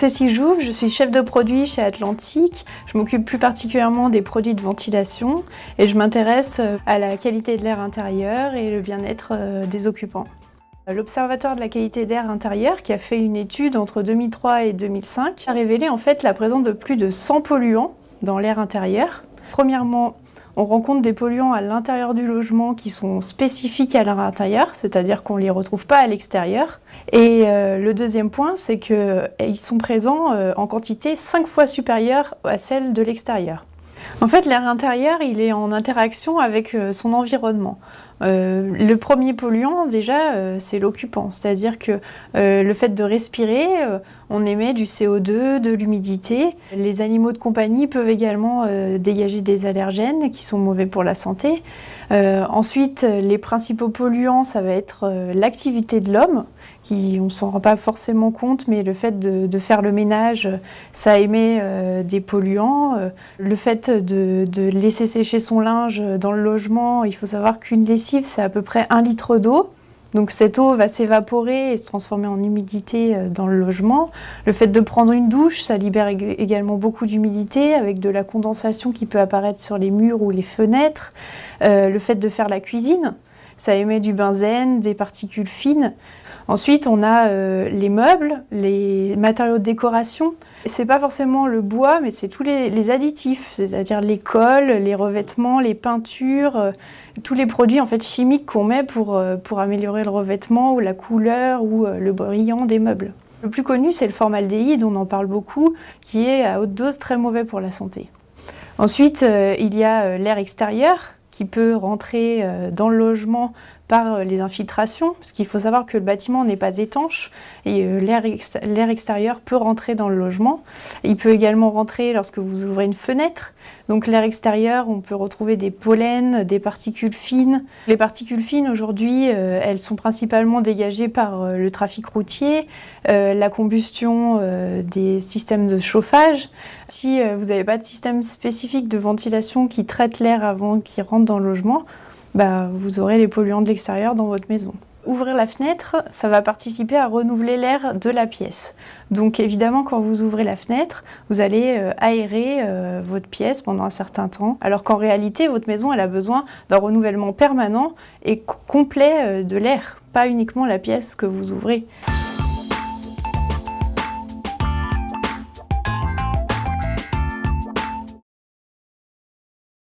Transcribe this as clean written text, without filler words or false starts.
Cécile Jouve, je suis chef de produit chez Atlantic. Je m'occupe plus particulièrement des produits de ventilation et je m'intéresse à la qualité de l'air intérieur et le bien-être des occupants. L'Observatoire de la qualité d'air intérieur, qui a fait une étude entre 2003 et 2005, a révélé en fait la présence de plus de 100 polluants dans l'air intérieur. Premièrement, on rencontre des polluants à l'intérieur du logement qui sont spécifiques à l'air intérieur, c'est-à-dire qu'on ne les retrouve pas à l'extérieur. Et le deuxième point, c'est qu'ils sont présents en quantité 5 fois supérieure à celle de l'extérieur. En fait, l'air intérieur, il est en interaction avec son environnement. Le premier polluant, déjà, c'est l'occupant. C'est-à-dire que le fait de respirer, on émet du CO2, de l'humidité. Les animaux de compagnie peuvent également dégager des allergènes qui sont mauvais pour la santé. Ensuite, les principaux polluants, ça va être l'activité de l'homme, qui on ne s'en rend pas forcément compte, mais le fait de faire le ménage, ça émet des polluants. Le fait de laisser sécher son linge dans le logement, il faut savoir qu'une lessive, c'est à peu près 1 litre d'eau. Donc cette eau va s'évaporer et se transformer en humidité dans le logement. Le fait de prendre une douche, ça libère également beaucoup d'humidité avec de la condensation qui peut apparaître sur les murs ou les fenêtres. Le fait de faire la cuisine, ça émet du benzène, des particules fines. Ensuite, on a les meubles, les matériaux de décoration. C'est pas forcément le bois, mais c'est tous les additifs, c'est-à-dire les colles, les revêtements, les peintures, tous les produits en fait chimiques qu'on met pour améliorer le revêtement ou la couleur ou le brillant des meubles. Le plus connu, c'est le formaldéhyde, on en parle beaucoup, qui est à haute dose très mauvais pour la santé. Ensuite, il y a l'air extérieur qui peut rentrer dans le logement par les infiltrations, parce qu'il faut savoir que le bâtiment n'est pas étanche et l'air extérieur peut rentrer dans le logement. Il peut également rentrer lorsque vous ouvrez une fenêtre. Donc l'air extérieur, on peut retrouver des pollens, des particules fines. Les particules fines aujourd'hui, elles sont principalement dégagées par le trafic routier, la combustion des systèmes de chauffage. Si vous n'avez pas de système spécifique de ventilation qui traite l'air avant qu'il rentre dans le logement, vous aurez les polluants de l'extérieur dans votre maison. Ouvrir la fenêtre, ça va participer à renouveler l'air de la pièce. Donc évidemment, quand vous ouvrez la fenêtre, vous allez aérer votre pièce pendant un certain temps, alors qu'en réalité, votre maison elle a besoin d'un renouvellement permanent et complet de l'air, pas uniquement la pièce que vous ouvrez.